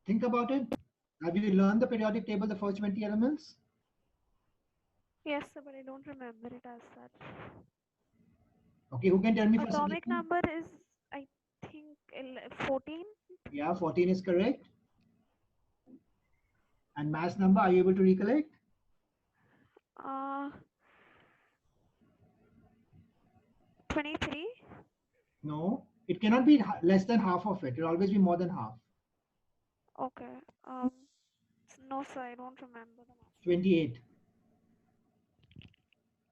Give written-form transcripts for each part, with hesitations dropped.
Think about it. Have you learned the periodic table, the first 20 elements? Yes, sir, but I don't remember it as such. Okay, who can tell me for Atomic solution? number is, I think, 14. Yeah, 14 is correct. And mass number, are you able to recollect? Uh, 23. No, it cannot be less than half of it. It will always be more than half. Okay. No, sir, I don't remember the mass. 28.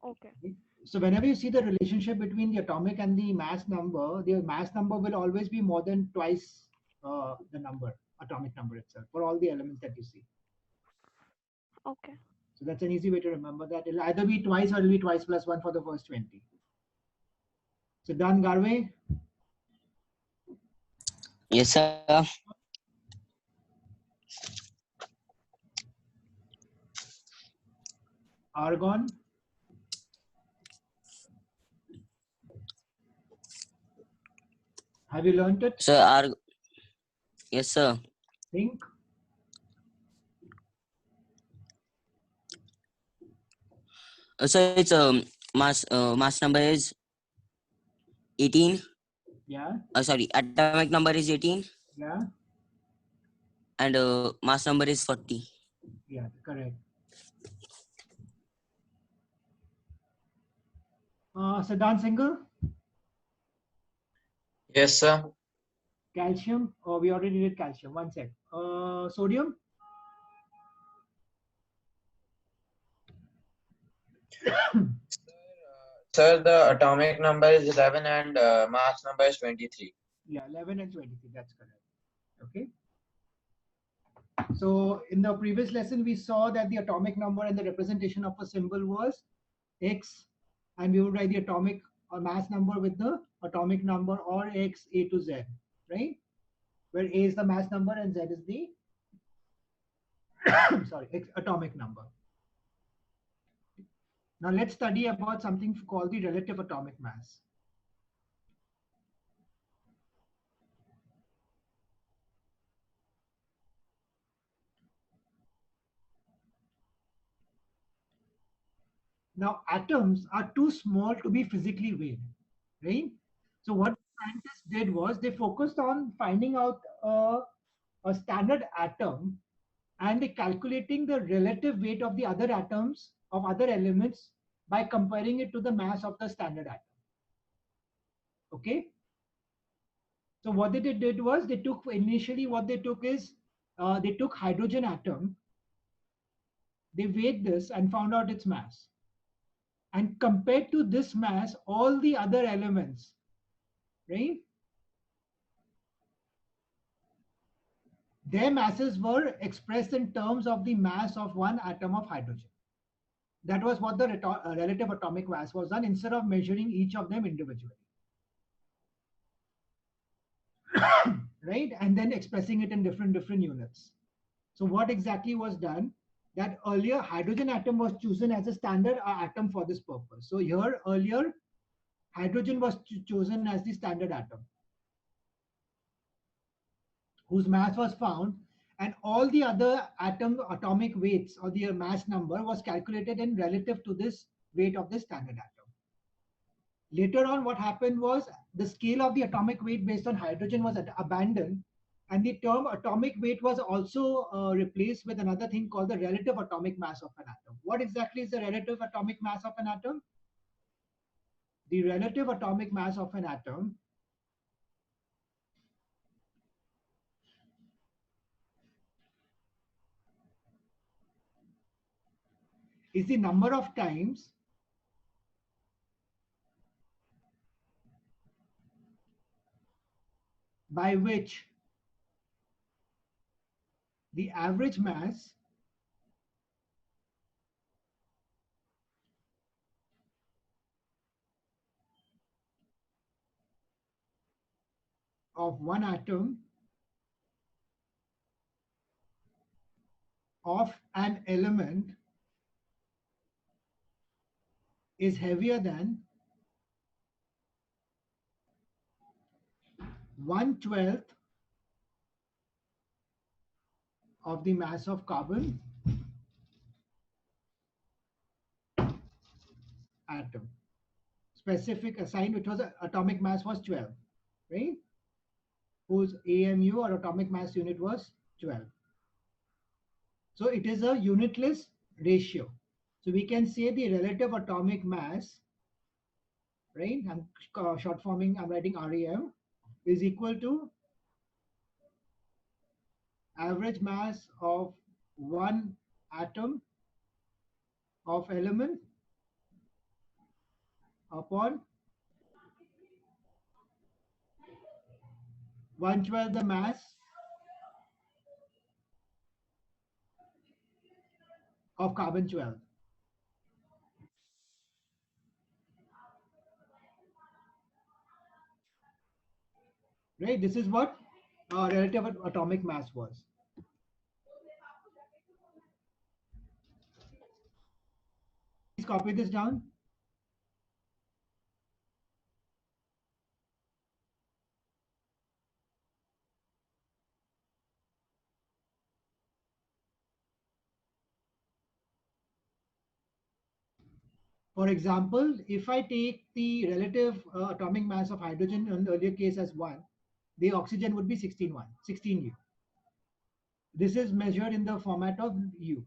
Okay. Okay. So whenever you see the relationship between the atomic and the mass number will always be more than twice the number, atomic number itself, for all the elements that you see. Okay. So that's an easy way to remember that. It'll either be twice or it'll be twice plus one for the first 20. So done, Garve. Yes, sir. Argon. Have you learned it? Sir, yes, sir. Think. So it's mass number is 18. Yeah. Sorry, atomic number is 18, Yeah. and mass number is 40. Yeah. Correct. Siddhant Singhal. Yes, sir. Calcium. Oh, we already did calcium. One sec. Sodium. Sir, the atomic number is 11 and mass number is 23. Yeah, 11 and 23. That's correct. Okay. So in the previous lesson, we saw that the atomic number and the representation of a symbol was X, and we would write the atomic or mass number with the atomic number or X, A to Z, right? Where A is the mass number and Z is the sorry, atomic number. Now let's study about something called the relative atomic mass. Now atoms are too small to be physically weighed, right? So what scientists did was they focused on finding out a standard atom and calculating the relative weight of the other atoms of other elements by comparing it to the mass of the standard atom. Okay. So what they did was they took initially what they took is they took hydrogen atom, they weighed this and found out its mass, and compared to this mass all the other elements, right? Their masses were expressed in terms of the mass of one atom of hydrogen. That was what the relative atomic mass was done instead of measuring each of them individually. Right? And then expressing it in different units. So what exactly was done? That earlier hydrogen atom was chosen as a standard atom for this purpose. So here earlier hydrogen was chosen as the standard atom whose mass was found, and all the other atomic weights or the mass number was calculated in relative to this weight of the standard atom. Later on, what happened was the scale of the atomic weight based on hydrogen was abandoned, and the term atomic weight was also replaced with another thing called the relative atomic mass of an atom. What exactly is the relative atomic mass of an atom? The relative atomic mass of an atom is the number of times by which the average mass of one atom of an element is heavier than 1/12 of the mass of carbon atom. Specific assigned, which was atomic mass was 12, right? Whose AMU or atomic mass unit was 12. So it is a unitless ratio. So we can say the relative atomic mass, right? I'm short forming, I'm writing REM, is equal to average mass of one atom of element upon 1/12 the mass of carbon 12. Right? This is what relative atomic mass was. Please copy this down. For example, if I take the relative atomic mass of hydrogen in the earlier case as 1, the oxygen would be 16 U. This is measured in the format of U.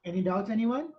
Any doubts, anyone?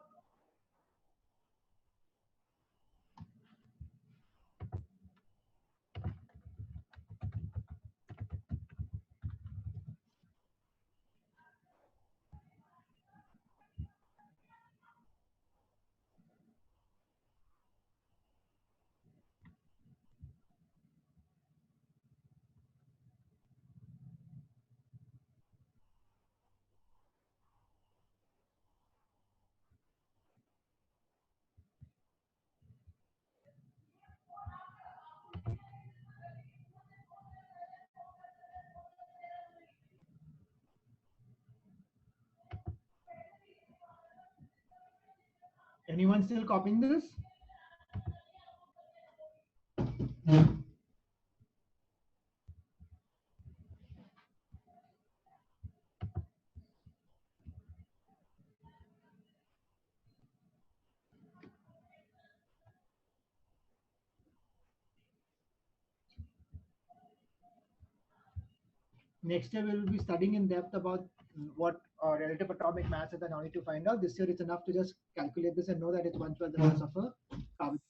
Anyone still copying this? Next year, we will be studying in depth about what relative atomic mass is and how to find out. This year, it's enough to just calculate this and know that it's 1/12 the mass of a carbon.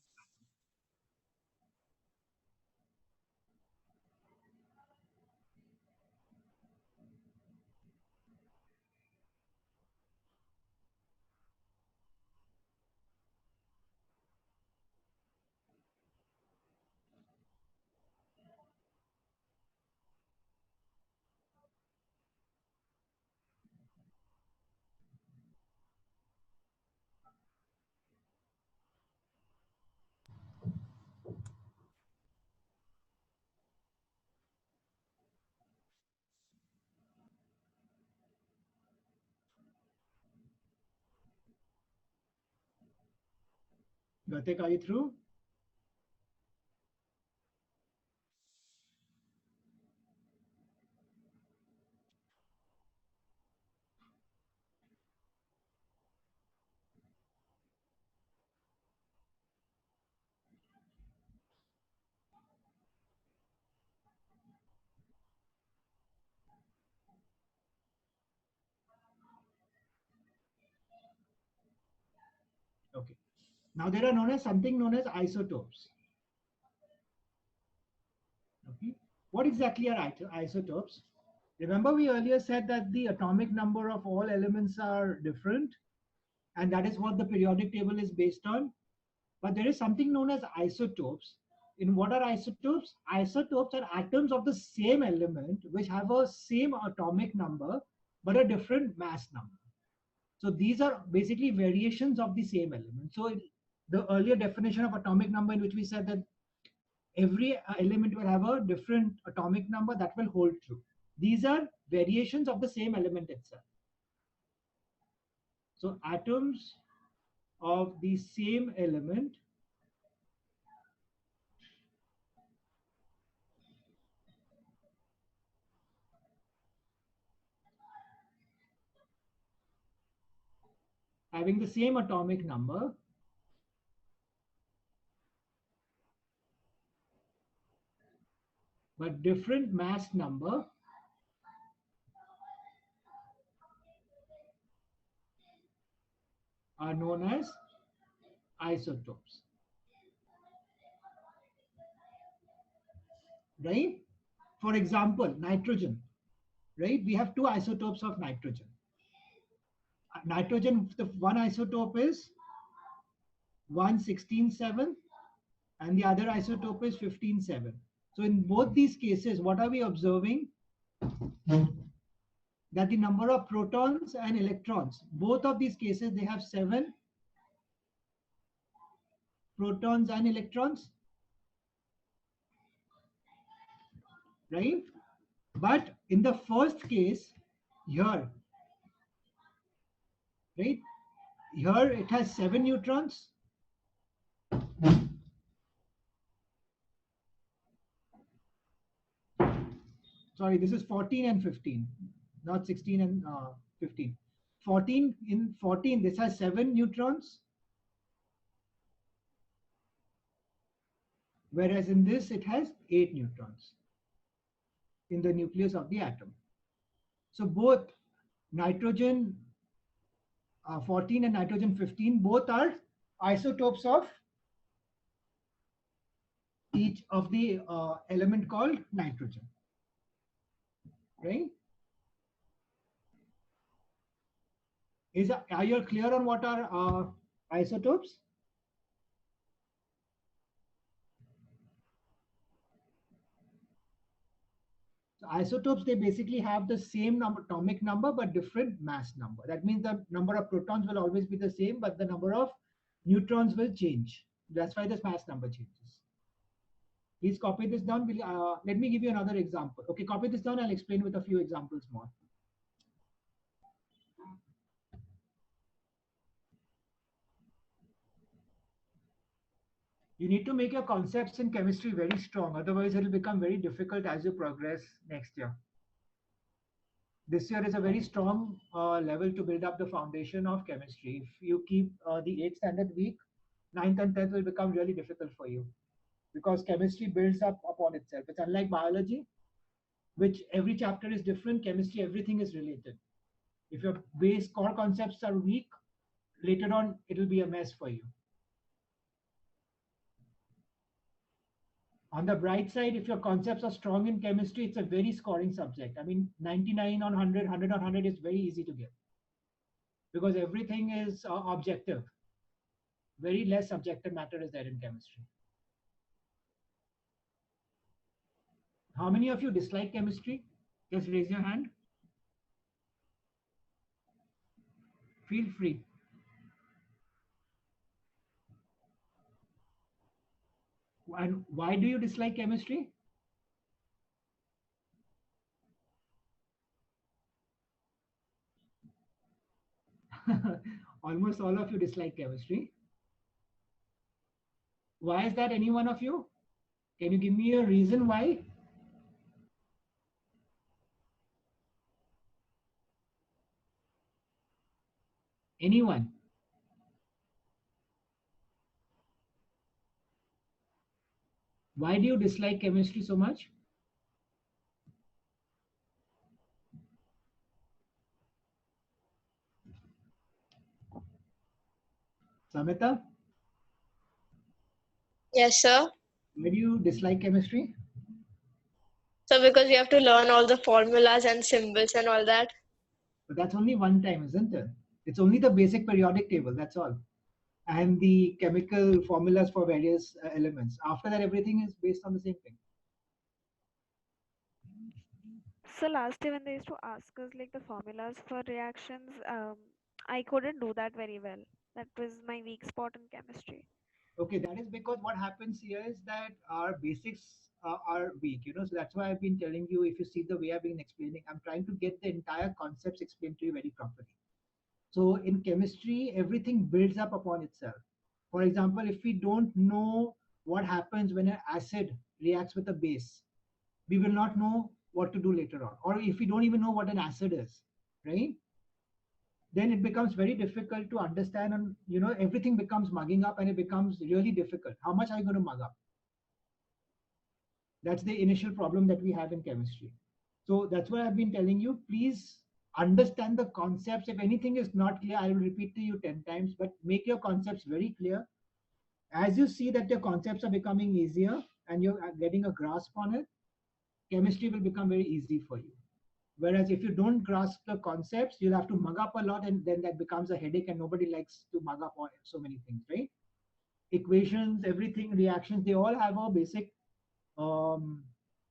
Gatek, are you through? Now there are something known as isotopes. Okay. What exactly are isotopes? Remember we earlier said that the atomic number of all elements are different, and that is what the periodic table is based on. But there is something known as isotopes. In what are isotopes? Isotopes are atoms of the same element which have a same atomic number but a different mass number. So these are basically variations of the same element. So the earlier definition of atomic number, in which we said that every element will have a different atomic number, that will hold true. These are variations of the same element itself. So atoms of the same element having the same atomic number but different mass number are known as isotopes. Right? For example, nitrogen. Right? We have two isotopes of nitrogen. Nitrogen, the one isotope is 116.7 and the other isotope is 15.7. So in both these cases, what are we observing? That the number of protons and electrons, both of these cases, they have 7 protons and electrons, right? But in the first case, here, right? Here it has 7 neutrons. Sorry, this is 14 and 15, not 16 and 15. 14, in 14, this has 7 neutrons. Whereas in this, it has 8 neutrons in the nucleus of the atom. So both nitrogen 14 and nitrogen 15, both are isotopes of each of the element called nitrogen. Right? Are you clear on what are isotopes? So isotopes, they basically have the same atomic number but different mass number. That means the number of protons will always be the same, but the number of neutrons will change. That's why this mass number changes. Please copy this down. Let me give you another example. Okay, copy this down. I'll explain with a few examples more. You need to make your concepts in chemistry very strong. Otherwise, it will become very difficult as you progress next year. This year is a very strong level to build up the foundation of chemistry. If you keep the 8th standard weak, 9th and 10th will become really difficult for you because chemistry builds up upon itself. It's unlike biology, which every chapter is different. Chemistry, everything is related. If your base core concepts are weak, later on, it will be a mess for you. On the bright side, if your concepts are strong in chemistry, it's a very scoring subject. I mean, 99 on 100, 100 on 100 is very easy to get because everything is objective. Very less subjective matter is there in chemistry. How many of you dislike chemistry? Just raise your hand. Feel free. And why do you dislike chemistry? Almost all of you dislike chemistry. Why is that, any one of you? Can you give me a reason why? Anyone? Why do you dislike chemistry so much? Samita? Yes, sir. Why do you dislike chemistry? So because we have to learn all the formulas and symbols and all that. But that's only one time, isn't it? It's only the basic periodic table, that's all. And the chemical formulas for various elements. After that, everything is based on the same thing. So last year when they used to ask us like the formulas for reactions, I couldn't do that very well. That was my weak spot in chemistry. Okay, that is because what happens here is that our basics are weak, so that's why I've been telling you, if you see the way I've been explaining, I'm trying to get the entire concepts explained to you very properly. So in chemistry, everything builds up upon itself. For example, if we don't know what happens when an acid reacts with a base, we will not know what to do later on. Or if we don't even know what an acid is, right? Then it becomes very difficult to understand, and everything becomes mugging up, and it becomes really difficult. How much are you going to mug up? That's the initial problem that we have in chemistry. So that's why I've been telling you, please understand the concepts. If anything is not clear, I will repeat to you 10 times, but make your concepts very clear. As you see that your concepts are becoming easier and you're getting a grasp on it, chemistry will become very easy for you. Whereas if you don't grasp the concepts, you'll have to mug up a lot, and then that becomes a headache, and nobody likes to mug up on so many things, right? Equations, everything, reactions, they all have a basic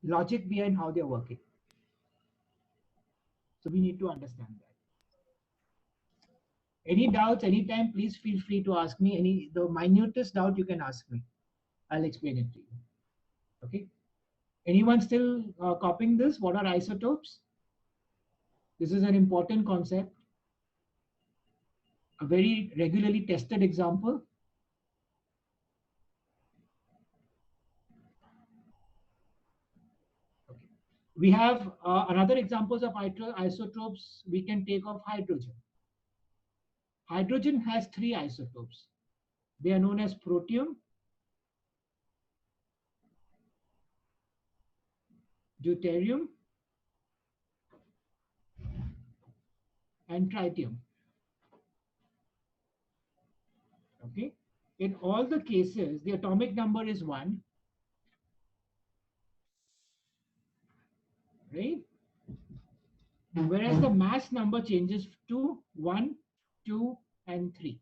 logic behind how they're working. So we need to understand that. Any doubts, anytime, please feel free to ask me. The minutest doubt you can ask me. I'll explain it to you. Okay. Anyone still copying this? What are isotopes? This is an important concept. A very regularly tested example. Okay. We have another examples of isotopes we can take of hydrogen. Hydrogen has 3 isotopes. They are known as protium, deuterium, and tritium. Okay. In all the cases, the atomic number is 1, right? Whereas the mass number changes to 1, 2, and 3.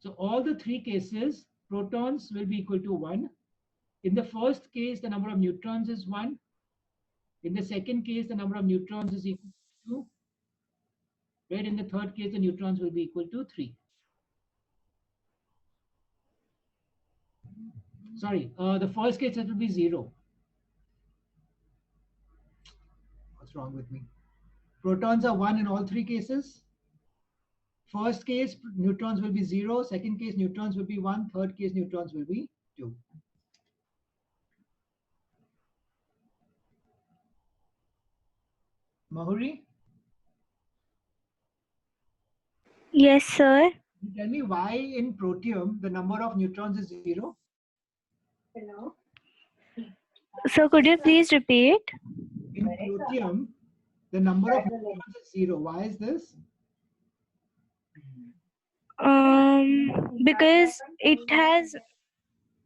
So all the 3 cases, protons will be equal to 1. In the first case, the number of neutrons is 1. In the second case, the number of neutrons is equal to 2. Right? In the third case, the neutrons will be equal to 3. Sorry, the first case it will be 0. What's wrong with me? Protons are 1 in all 3 cases. First case, neutrons will be 0. Second case, neutrons will be 1. Third case, neutrons will be 2. Mahuri, Yes, sir. tell me why in protium the number of neutrons is 0? So could you please repeat? In protium, the number of neutrons is 0. Why is this? Because it has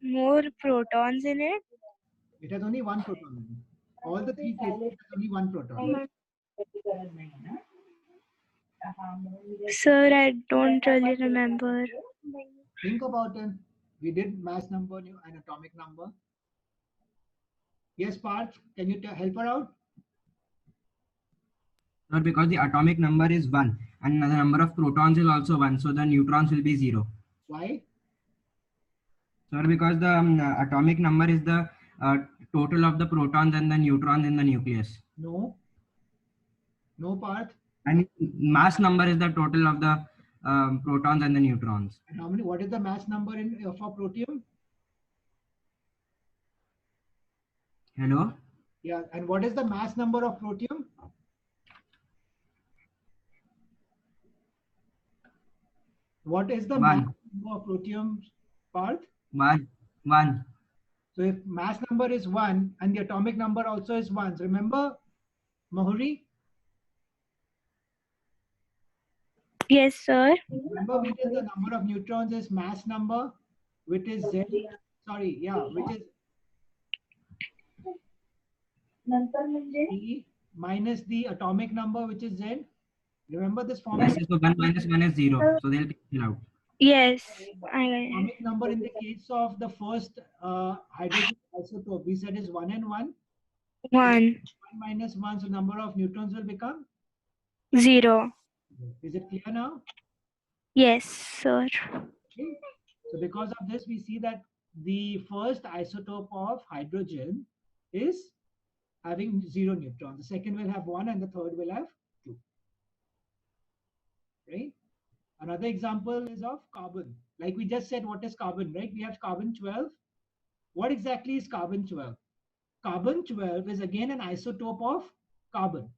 more protons in it. It has only 1 proton. All the 3 cases, it has only 1 proton. Sir, I don't really remember. Think about it. We did mass number and atomic number. Yes, Parth, can you help her out? Sir, because the atomic number is 1 and the number of protons is also 1, so the neutrons will be 0. Why? Sir, because the atomic number is the total of the protons and the neutrons in the nucleus. No. No, Parth. And mass number is the total of the protons and the neutrons. And how many? What is the mass number for protium? Hello? Yeah, and what is the mass number of protium? What is the mass number of protium, Parth? 1. So if mass number is 1 and the atomic number also is 1, so remember, Mahuri? Yes, sir. Remember we did the number of neutrons is mass number, which is Z. Sorry, yeah, which is E minus the atomic number, which is Z. Remember this formula? Yes, so 1 minus 1 is 0. So they'll cancel out. Yes, I Atomic number in the case of the first hydrogen isotope, we said is 1 and 1. 1, 1 minus 1, so number of neutrons will become. 0. Is it clear now? Yes, sir. Okay. So because of this, we see that the first isotope of hydrogen is having 0 neutrons. The second will have 1 and the third will have 2. Right? Another example is of carbon. Like we just said, what is carbon, right? We have carbon 12. What exactly is carbon 12? Carbon 12 is again an isotope of carbon.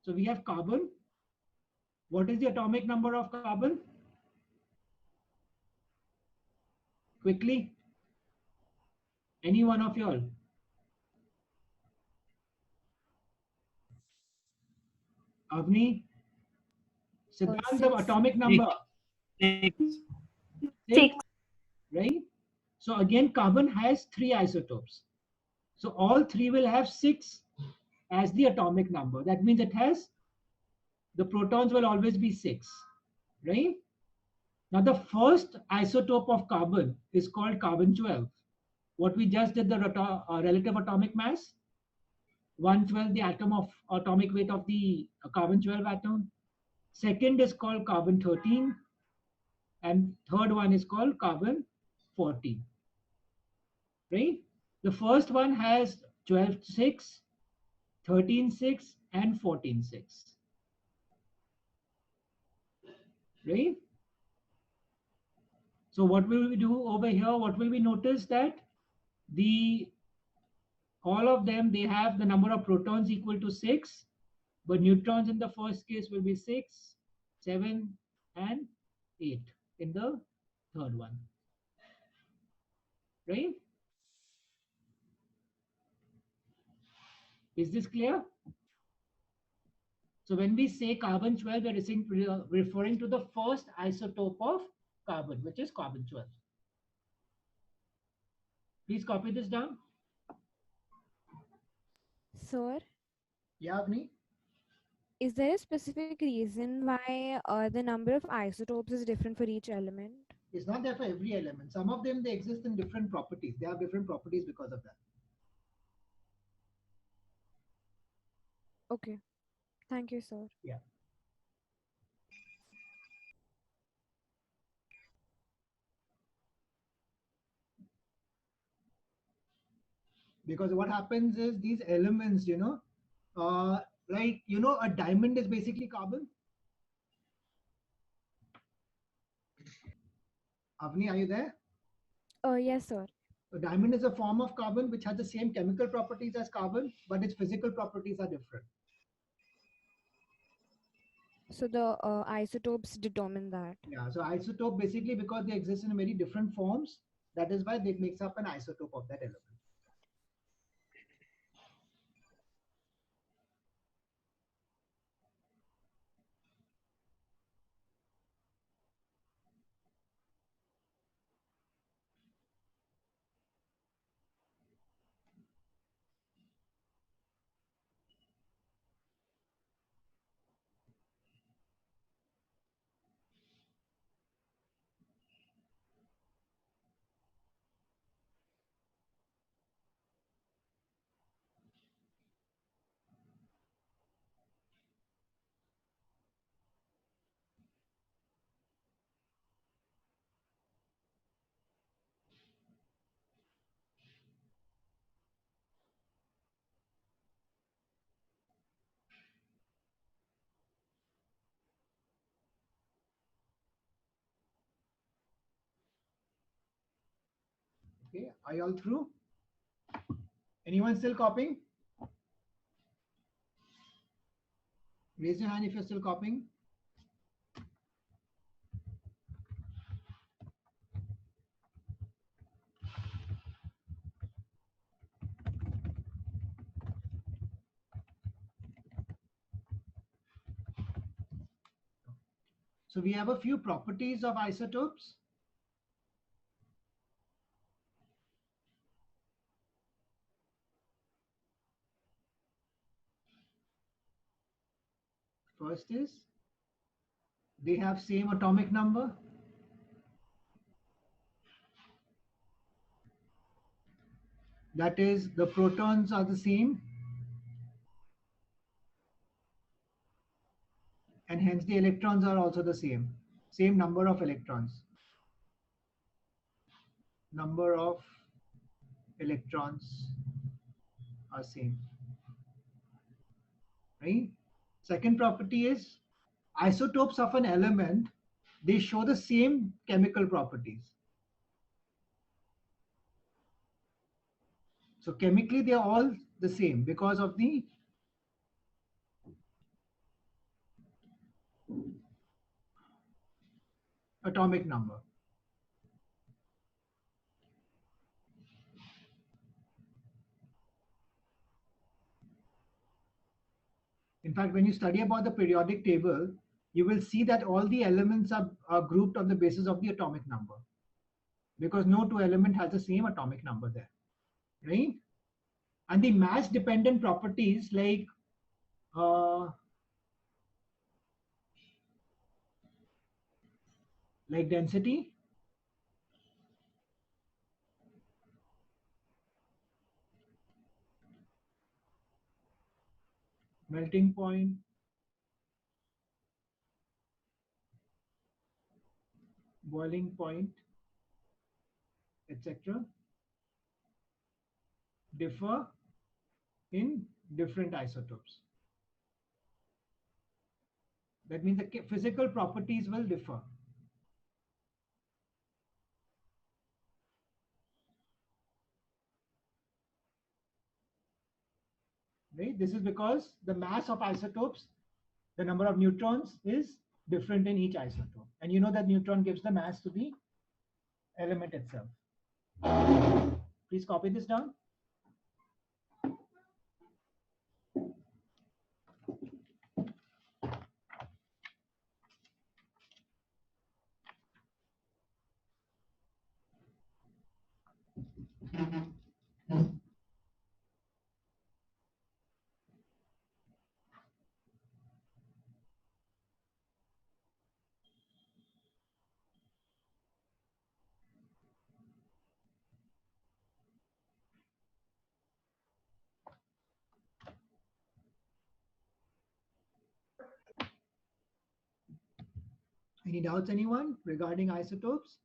So we have carbon. What is the atomic number of carbon? Quickly. Any one of y'all? Avni? Siddhant, the atomic number. 6. 6. Right? So again, carbon has 3 isotopes. So all 3 will have 6 as the atomic number. That means it has, the protons will always be 6. Right? Now the first isotope of carbon is called carbon 12. What we just did, the relative atomic mass, 112, the atom of atomic weight of the carbon 12 atom. Second is called carbon 13, and third one is called carbon 14. Right? The first one has 12, 6, 13, 6, and 14, 6. Right? So what will we do over here? What will we notice that all of them, they have the number of protons equal to 6, but neutrons in the first case will be 6, 7, and 8 in the third one. Right? Is this clear? So when we say carbon 12, we're referring to the first isotope of carbon, which is carbon 12. Please copy this down. Sir, Yeah, Avni? is there a specific reason why the number of isotopes is different for each element? It's not there for every element. Some of them, they exist in different properties. They have different properties because of that. Okay. Thank you, sir. Yeah. Because what happens is these elements, like, a diamond is basically carbon. Avni, are you there? Yes, sir. A diamond is a form of carbon which has the same chemical properties as carbon, but its physical properties are different. So the isotopes determine that. Yeah, so isotope basically, because they exist in very different forms, that is why it makes up an isotope of that element. Okay, are you all through? Anyone still copying? Raise your hand if you're still copying. So we have a few properties of isotopes. First is they have same atomic number. That is, the protons are the same, and hence the electrons are also the same number of electrons. Number of electrons are same, right? Second property is isotopes of an element, they show the same chemical properties. So chemically they are all the same because of the atomic number. In fact, when you study about the periodic table, you will see that all the elements are grouped on the basis of the atomic number, because no two element has the same atomic number there, right? And the mass dependent properties like density, melting point, boiling point, etc., differ in different isotopes. That means the physical properties will differ. Right? This is because the mass of isotopes, the number of neutrons is different in each isotope. And you know that neutron gives the mass to the element itself. Please copy this down. Any doubts, anyone, regarding isotopes?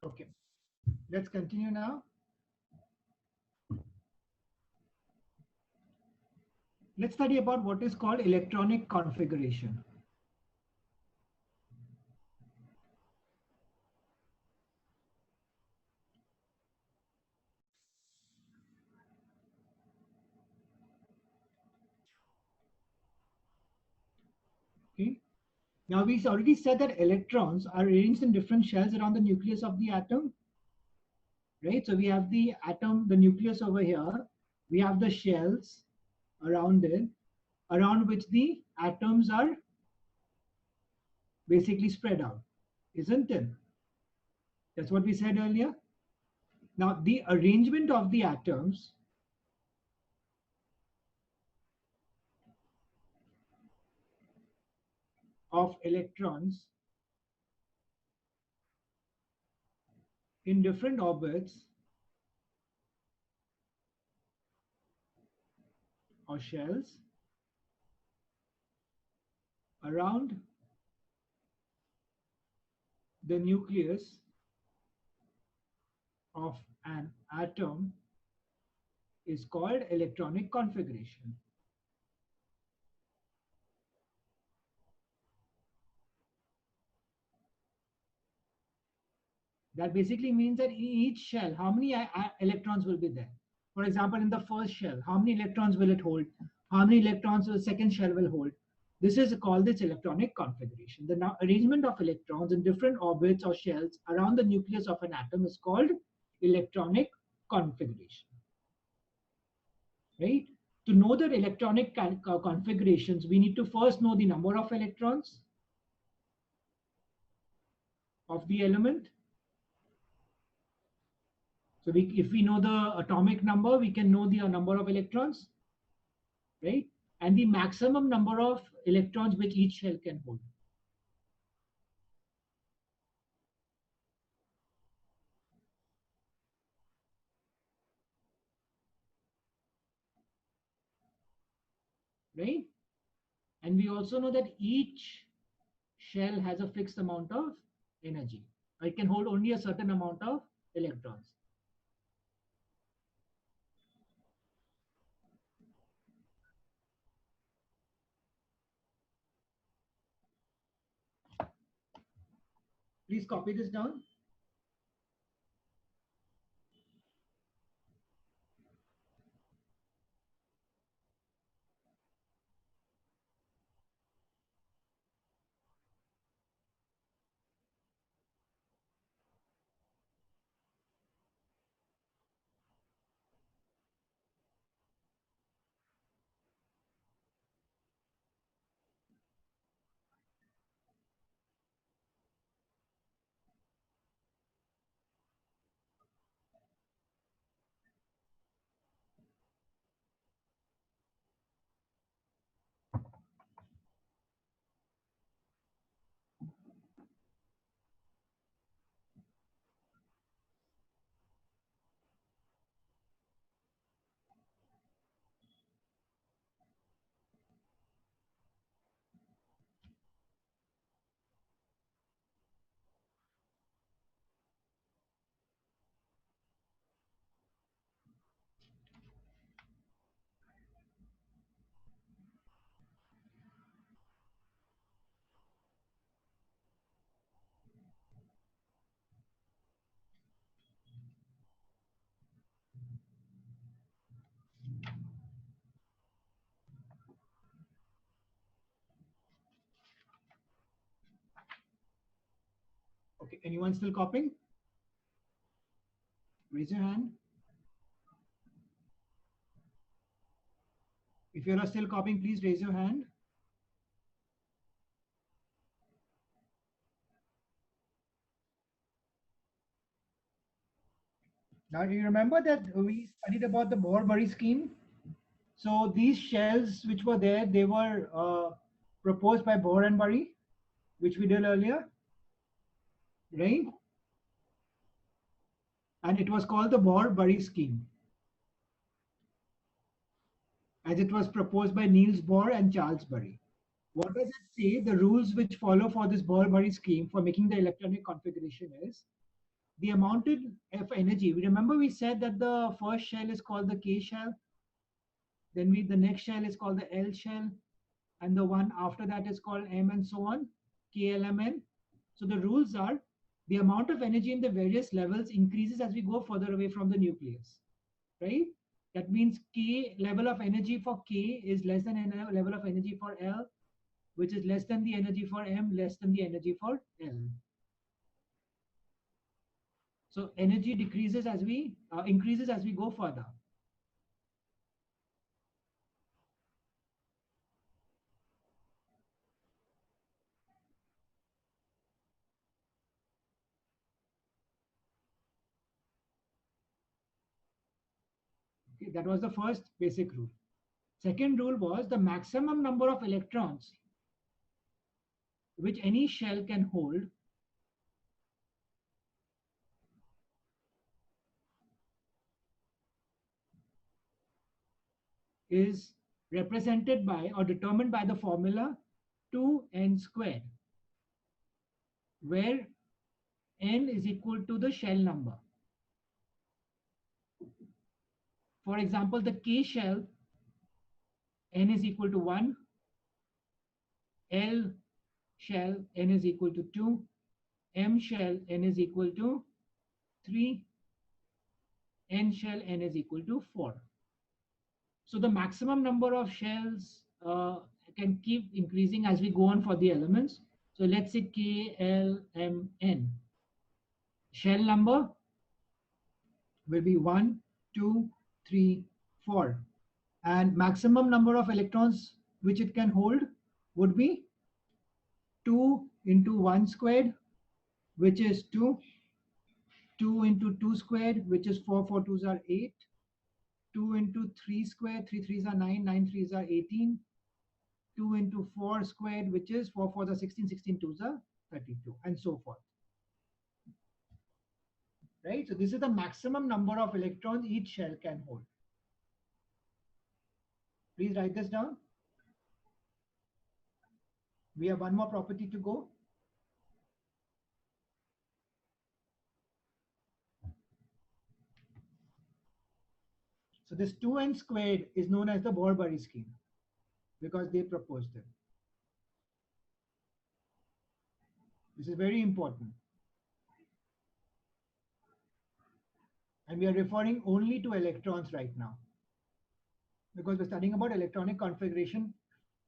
Okay, let's continue now. Let's study about what is called electronic configuration. Okay. Now we already said that electrons are arranged in different shells around the nucleus of the atom, right? So we have the atom, the nucleus over here. We have the shells around it, around which the atoms are basically spread out, isn't it? That's what we said earlier. Now, the arrangement of the atoms of electrons in different orbits or shells around the nucleus of an atom is called electronic configuration. That basically means that in each shell, how many electrons will be there? For example, in the first shell, how many electrons will it hold? How many electrons the second shell will hold? This is called this electronic configuration. The arrangement of electrons in different orbits or shells around the nucleus of an atom is called electronic configuration. Right? To know the electronic configurations, we need to first know the number of electrons of the element. So if we know the atomic number, we can know the number of electrons, right? And the maximum number of electrons which each shell can hold. Right? And we also know that each shell has a fixed amount of energy. It can hold only a certain amount of electrons. Please copy this down. Okay, anyone still copying? Raise your hand. If you are still copying, please raise your hand. Now, do you remember that we studied about the Bohr-Bury scheme? So these shells which were there, they were proposed by Bohr and Bury, which we did earlier, right? And it was called the Bohr-Bury scheme, as it was proposed by Niels Bohr and Charles Bury. What does it say? The rules which follow for this Bohr-Bury scheme for making the electronic configuration is the amount of energy. Remember we said that the first shell is called the K shell, then the next shell is called the L shell, and the one after that is called M, and so on, KLMN. So the rules are the amount of energy in the various levels increases as we go further away from the nucleus, right? That means K level of energy for K is less than level of energy for L, which is less than the energy for M, less than the energy for L. So energy decreases as we increases as we go further. right? That was the first basic rule. Second rule was the maximum number of electrons which any shell can hold is represented by or determined by the formula 2n squared, where n is equal to the shell number. For example, the K shell, n is equal to 1, L shell, n is equal to 2, M shell, n is equal to 3, N shell, n is equal to 4. So the maximum number of shells can keep increasing as we go on for the elements. So let's say K, L, M, N. Shell number will be 1, 2, 3, 4. And maximum number of electrons which it can hold would be 2 into 1 squared, which is 2. 2 into 2 squared, which is 4, 4 2s are 8. 2 into 3 squared, 3 3s are 9, 9 3s are 18. 2 into 4 squared, which is 4 4s are 16, 16 2s are 32, and so forth. Right? So this is the maximum number of electrons each shell can hold. Please write this down. We have one more property to go. So this 2n squared is known as the Bohr-Bury scheme because they proposed it. This is very important. And we are referring only to electrons right now because we're studying about electronic configuration,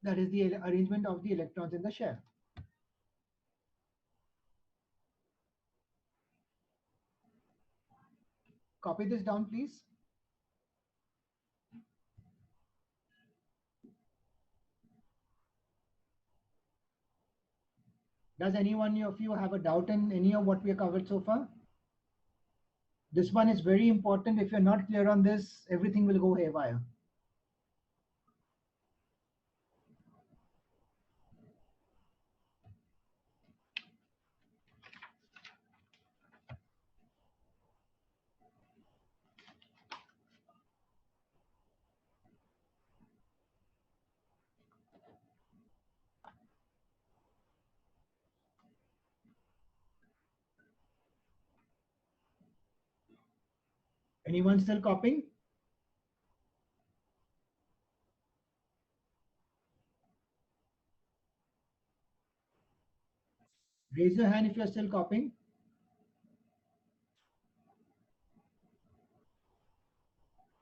that is the arrangement of the electrons in the shell. Copy this down, please. Does anyone of you have a doubt in any of what we have covered so far? This one is very important. If you're not clear on this, everything will go haywire. Anyone still copying? Raise your hand if you're still copying.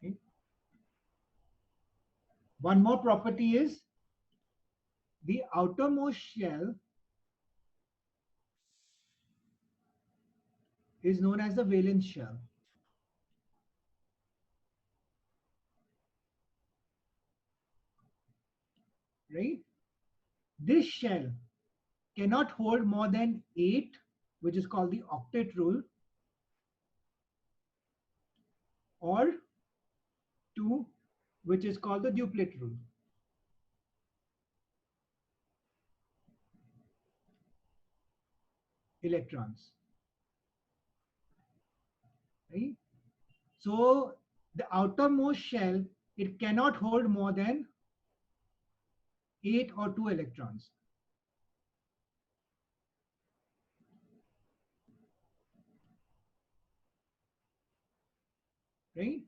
Okay. One more property is the outermost shell is known as the valence shell. Right? This shell cannot hold more than 8, which is called the octet rule, or 2, which is called the duplet rule. Electrons. Right? So the outermost shell, it cannot hold more than 8 or 2 electrons. Right?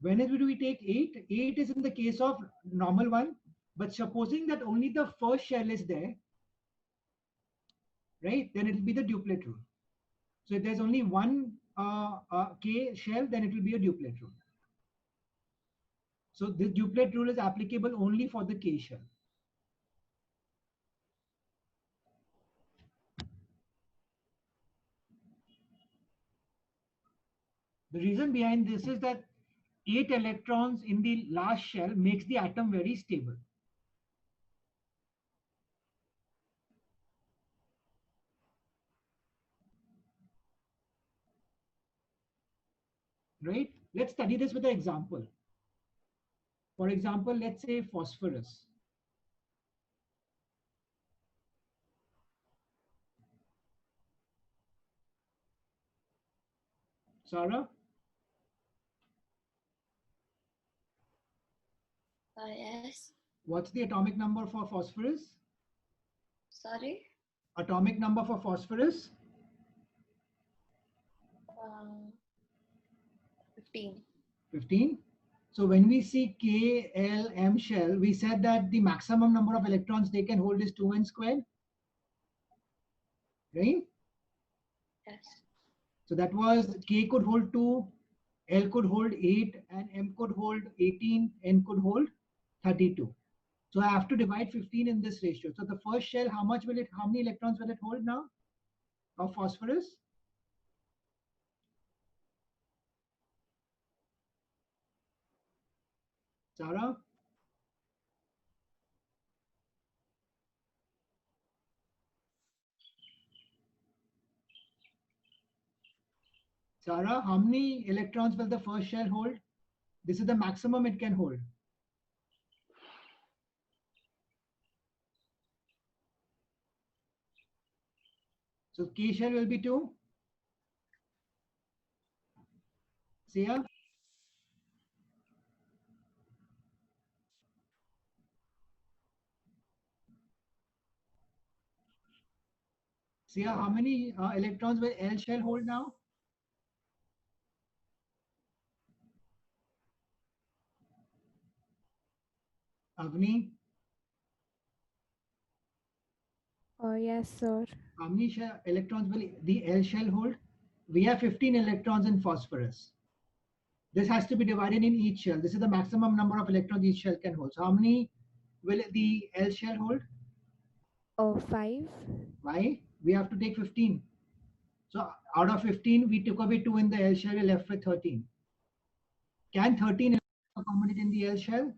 When do we take 8? 8 is in the case of normal one, but supposing that only the first shell is there, right? Then it will be the duplet rule. So if there's only one K shell, then it will be a duplet rule. So this duplet rule is applicable only for the K shell. The reason behind this is that 8 electrons in the last shell makes the atom very stable. Right? Let's study this with an example. For example, let's say phosphorus. Sarah? Yes. What's the atomic number for phosphorus? Sorry. Atomic number for phosphorus? 15. 15. So when we see K, L, M shell, we said that the maximum number of electrons they can hold is 2n squared, right? Yes. So that was K could hold 2, L could hold 8, and M could hold 18, N could hold 32. So I have to divide 15 in this ratio. So the first shell, how many electrons will it hold now of phosphorus? Sarah? Sarah, how many electrons will the first shell hold? This is the maximum it can hold. So K shell will be 2. Sia? Sia, how many electrons will L shell hold now? Avni? Yes, sir. How many electrons will the L shell hold? We have 15 electrons in phosphorus. This has to be divided in each shell. This is the maximum number of electrons each shell can hold. So how many will the L shell hold? 5. Why? We have to take 15. So out of 15, we took away 2 in the L shell, we're left with 13. Can 13 accommodate in the L shell?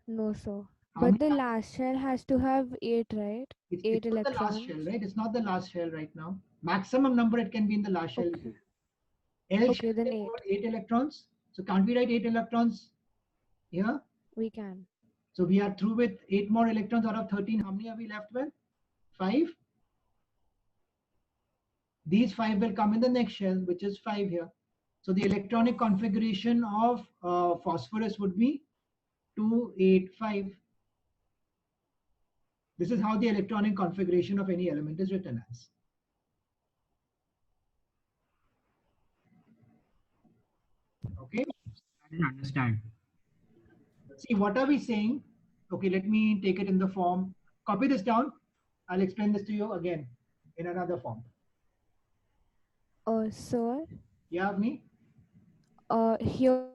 No, sir. How But many? the last shell has to have 8, right? It's 8 not the last electrons. shell, right? It's not the last shell right now. Maximum number it can be in the last shell. Okay. L Okay, shell then can 8. hold 8 electrons. So can't we write 8 electrons here? We can. So we are through with 8 more electrons out of 13. How many are we left with? 5. These 5 will come in the next shell, which is 5 here. So the electronic configuration of phosphorus would be 2, 8, 5. This is how the electronic configuration of any element is written as. Okay. I didn't understand. See, what are we saying? Okay, let me take it in the form. Copy this down. I'll explain this to you again in another form. Sir, Yeah, me. here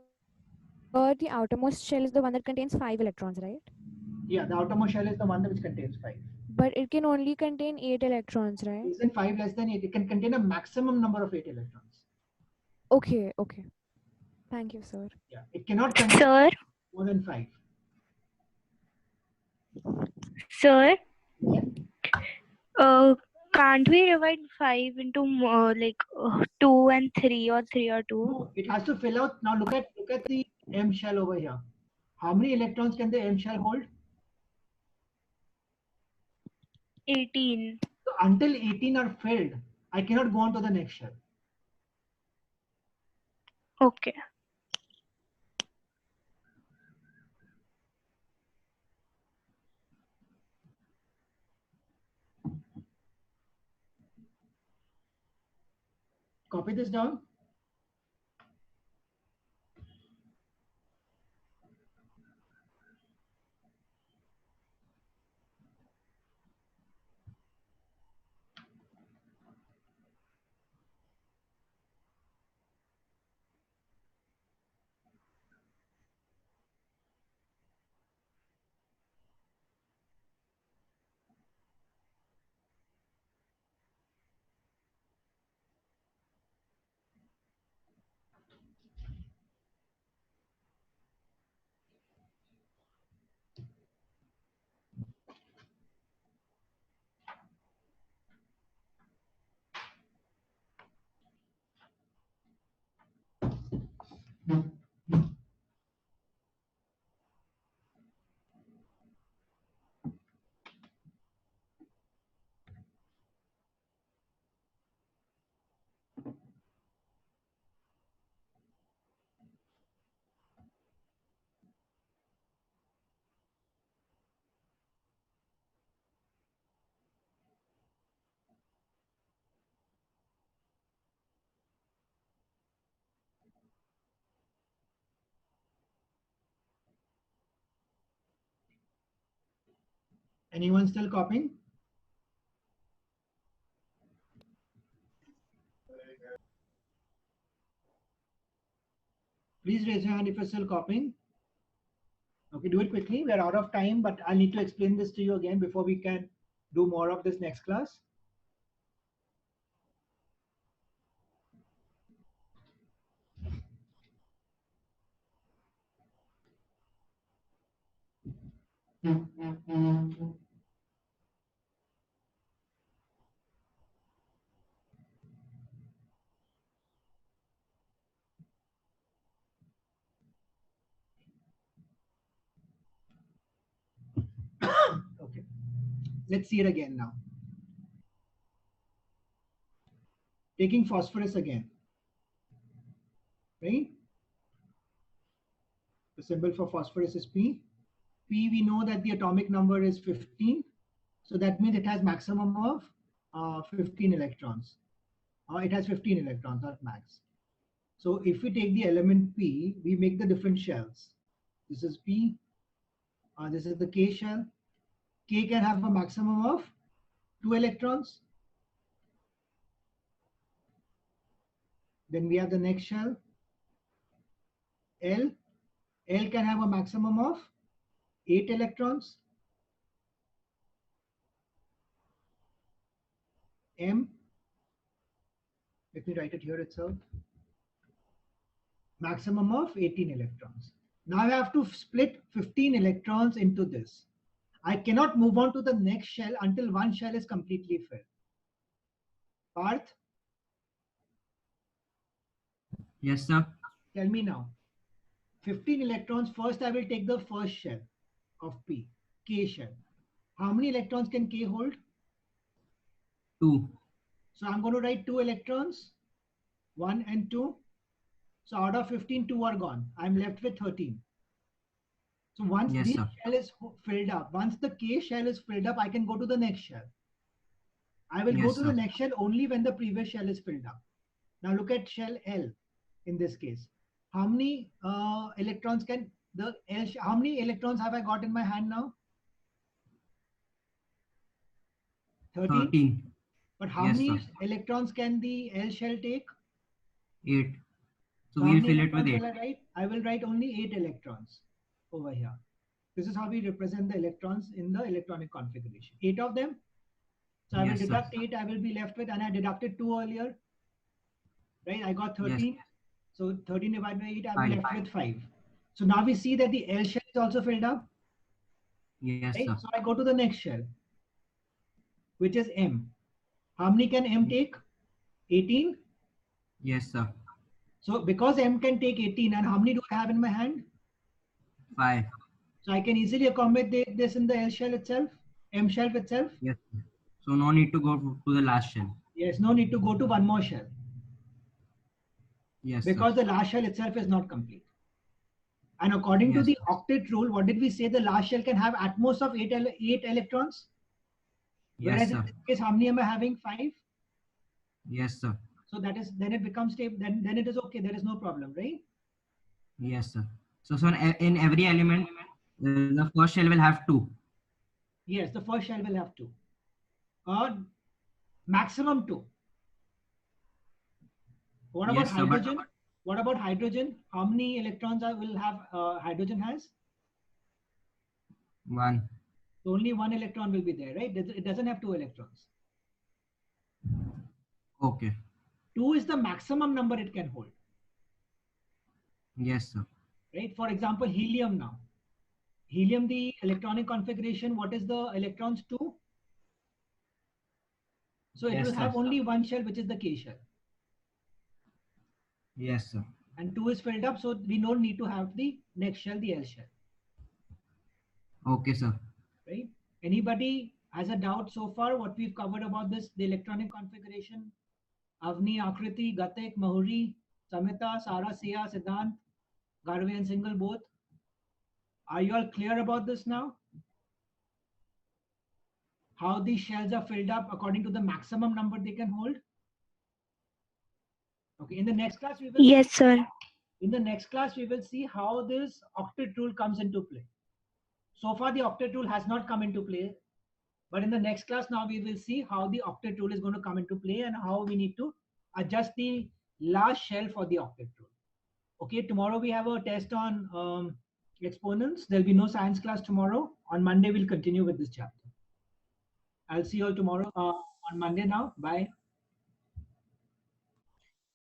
the outermost shell is the one that contains 5 electrons, right? Yeah, the outermost shell is the one which contains 5. But it can only contain 8 electrons, right? Isn't 5 less than 8? It can contain a maximum number of 8 electrons. Okay, okay. Thank you, sir. Yeah, it cannot contain Sir, more than 5. sir, Yeah. can't we divide 5 into 2 and 3 or 3 or 2? No, it has to fill out. Now look at the M shell over here. How many electrons can the M shell hold? 18. So until 18 are filled, I cannot go on to the next shell. Okay. Copy this down. Anyone still copying? Please raise your hand if you're still copying. Okay, do it quickly. We're out of time, but I'll need to explain this to you again before we can do more of this next class. Okay, let's see it again now. Taking phosphorus again, right? The symbol for phosphorus is P. P, we know that the atomic number is 15. So that means it has maximum of 15 electrons. It has 15 electrons, not max. So if we take the element P, we make the different shells. This is P. This is the K shell. K can have a maximum of 2 electrons. Then we have the next shell, L. L can have a maximum of 8 electrons. M, let me write it here itself, maximum of 18 electrons. Now I have to split 15 electrons into this. I cannot move on to the next shell until one shell is completely filled. Parth? Yes, sir. Tell me now. 15 electrons, first I will take the first shell of P, K shell. How many electrons can K hold? 2. So I'm going to write 2 electrons, 1 and 2. So out of 15, 2 are gone. I'm left with 13. So once Yes, this sir. shell is filled up, once the K shell is filled up, I can go to the next shell. I will go Yes, to the sir. next shell only when the previous shell is filled up. Now look at shell L in this case. How many electrons can the L, how many electrons have I got in my hand now? 13. 13. But how Yes, many sir. electrons can the L shell take? 8. So How we'll many fill it with electrons 8. will I write? I will write only 8 electrons over here. This is how we represent the electrons in the electronic configuration. 8 of them. So I will Yes, sir. deduct 8, I will be left with, and I deducted 2 earlier. Right, I got 13. Yes. So 13 divided by 8, I will Five. be left with 5. So now we see that the L shell is also filled up. Yes, Right? sir. So I go to the next shell, which is M. How many can M take? 18. Yes, sir. So because M can take 18, and how many do I have in my hand? 5. So I can easily accommodate this in the L shell itself, M shell itself. Yes, sir. So no need to go to the last shell. Yes, no need to go to one more shell Yes, because sir. the last shell itself is not complete. And according to Yes, the sir. octet rule, what did we say? The last shell can have at most of 8 electrons. Yes, Whereas sir. in this case, how many am I having? 5. Yes, sir. So that is, then it becomes stable. Then it is okay. There is no problem, right? Yes, sir. So in every element, the first shell will have 2. Yes, the first shell will have 2. Maximum 2. What about Yes, sir, but- hydrogen? What about hydrogen? How many electrons will have hydrogen has? 1. So only 1 electron will be there, right? It doesn't have 2 electrons. Okay. 2 is the maximum number it can hold, Yes, sir. right? For example, helium now. Helium, the electronic configuration, what is the electrons? 2. So it Yes, will have sir. only one shell, which is the K shell. Yes, sir. And 2 is filled up, so we don't need to have the next shell, the L shell, Okay, sir. right? Anybody has a doubt so far what we've covered about this, the electronic configuration? Avni, Akriti, Gatik, Mahuri, Samita, Sara, Sia, Siddhant, Garve and Single both. Are you all clear about this now? How these shells are filled up according to the maximum number they can hold? Okay, in the next class we will Yes, sir. in the next class we will see how this octet rule comes into play. So far the octet rule has not come into play. But in the next class, now we will see how the octet rule is going to come into play and how we need to adjust the last shell for the octet rule. Okay, tomorrow we have a test on exponents. There'll be no science class tomorrow. On Monday, we'll continue with this chapter. I'll see you all tomorrow on Monday now. Bye.